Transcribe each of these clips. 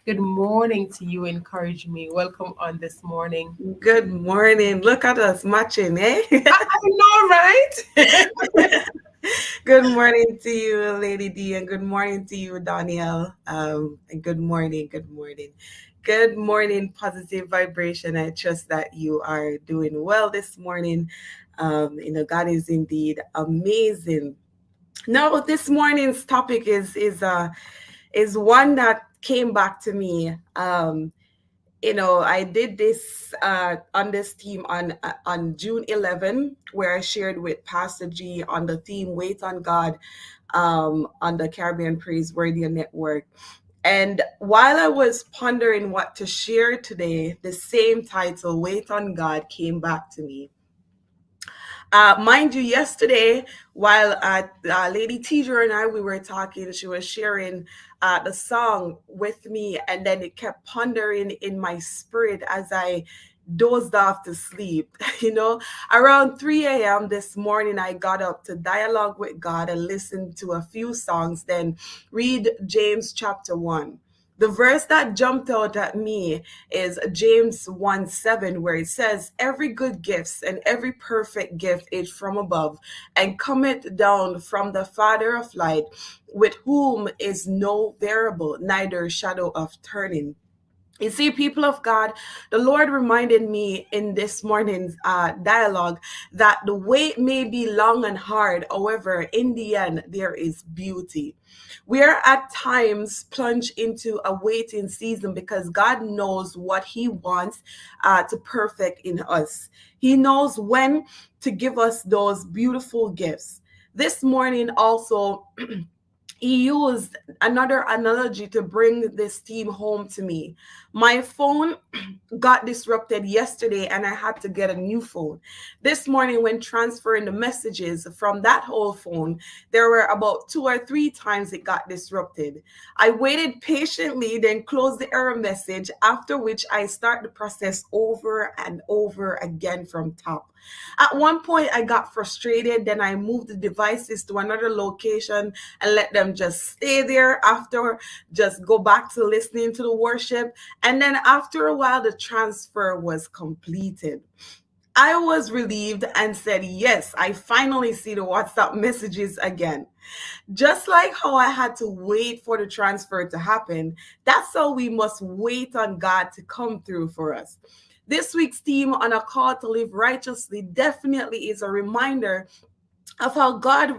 Good morning to you. Encourage me. Welcome on this morning. Good morning. Look at us matching, eh? I know, right? Good morning to you, Lady D, and good morning to you, Danielle. And good morning, good morning. Good morning, positive vibration. I trust that you are doing well this morning. God is indeed amazing. Now, this morning's topic is one that came back to me. I did this on this theme on June 11, where I shared with Pastor G on the theme "Wait on God" on the Caribbean Praise Radio Network. And while I was pondering what to share today, the same title, "Wait on God," came back to me. Mind you, yesterday, while Lady Teacher and I we were talking, she was sharing the song with me, and then it kept pondering in my spirit as I dozed off to sleep. Around 3 a.m. this morning, I got up to dialogue with God and listen to a few songs, then read James chapter 1. The verse that jumped out at me is James 1:7, where it says, "Every good gift and every perfect gift is from above, and cometh down from the Father of light, with whom is no variable, neither shadow of turning." You see, people of God, the Lord reminded me in this morning's dialogue that the wait may be long and hard. However, in the end, there is beauty. We are at times plunged into a waiting season because God knows what He wants to perfect in us. He knows when to give us those beautiful gifts. This morning, also, he used another analogy to bring this theme home to me. My phone got disrupted yesterday and I had to get a new phone. This morning, when transferring the messages from that whole phone, there were about 2 or 3 times it got disrupted. I waited patiently, then closed the error message, after which I start the process over and over again from top. At one point, I got frustrated, then I moved the devices to another location and let them just stay there. After, just go back to listening to the worship. And then after a while, the transfer was completed. I was relieved and said, "Yes, I finally see the WhatsApp messages again." Just like how I had to wait for the transfer to happen, that's how we must wait on God to come through for us. This week's theme on a call to live righteously definitely is a reminder of how God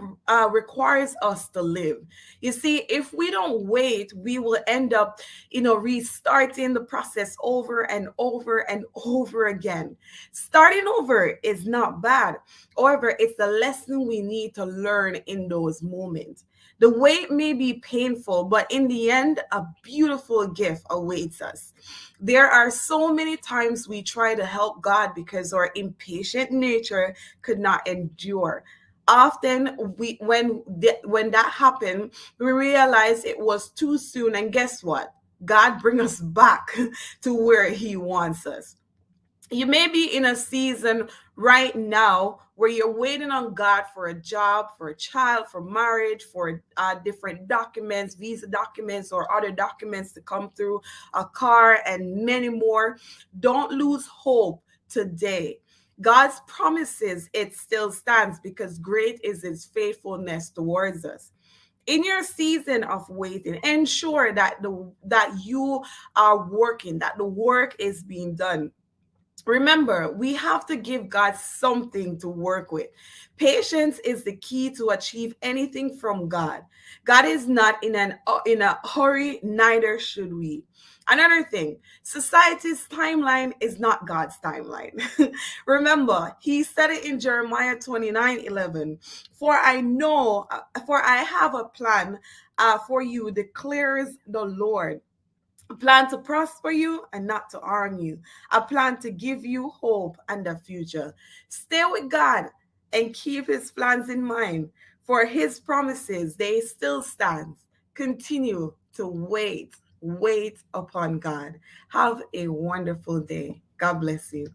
requires us to live. You see, if we don't wait, we will end up, restarting the process over and over and over again. Starting over is not bad. However, it's the lesson we need to learn in those moments. The wait may be painful, but in the end, a beautiful gift awaits us. There are so many times we try to help God because our impatient nature could not endure. Often when that happened, we realize it was too soon, and guess what? God bring us back to where He wants us. You may be in a season right now where you're waiting on God for a job, for a child, for marriage, for different documents, visa documents, or other documents to come through, a car, and many more. Don't lose hope today. God's promises, it still stands because great is His faithfulness towards us. In your season of waiting, ensure that you are working, that the work is being done. Remember, we have to give God something to work with. Patience is the key to achieve anything from God. God is not in a hurry, neither should we. Another thing, society's timeline is not God's timeline. Remember, He said it in Jeremiah 29:11. For I have a plan for you, declares the Lord, a plan to prosper you and not to harm you, a plan to give you hope and a future. Stay with God and keep His plans in mind, for His promises, they still stand. Continue to wait upon God. Have a wonderful day. God bless you.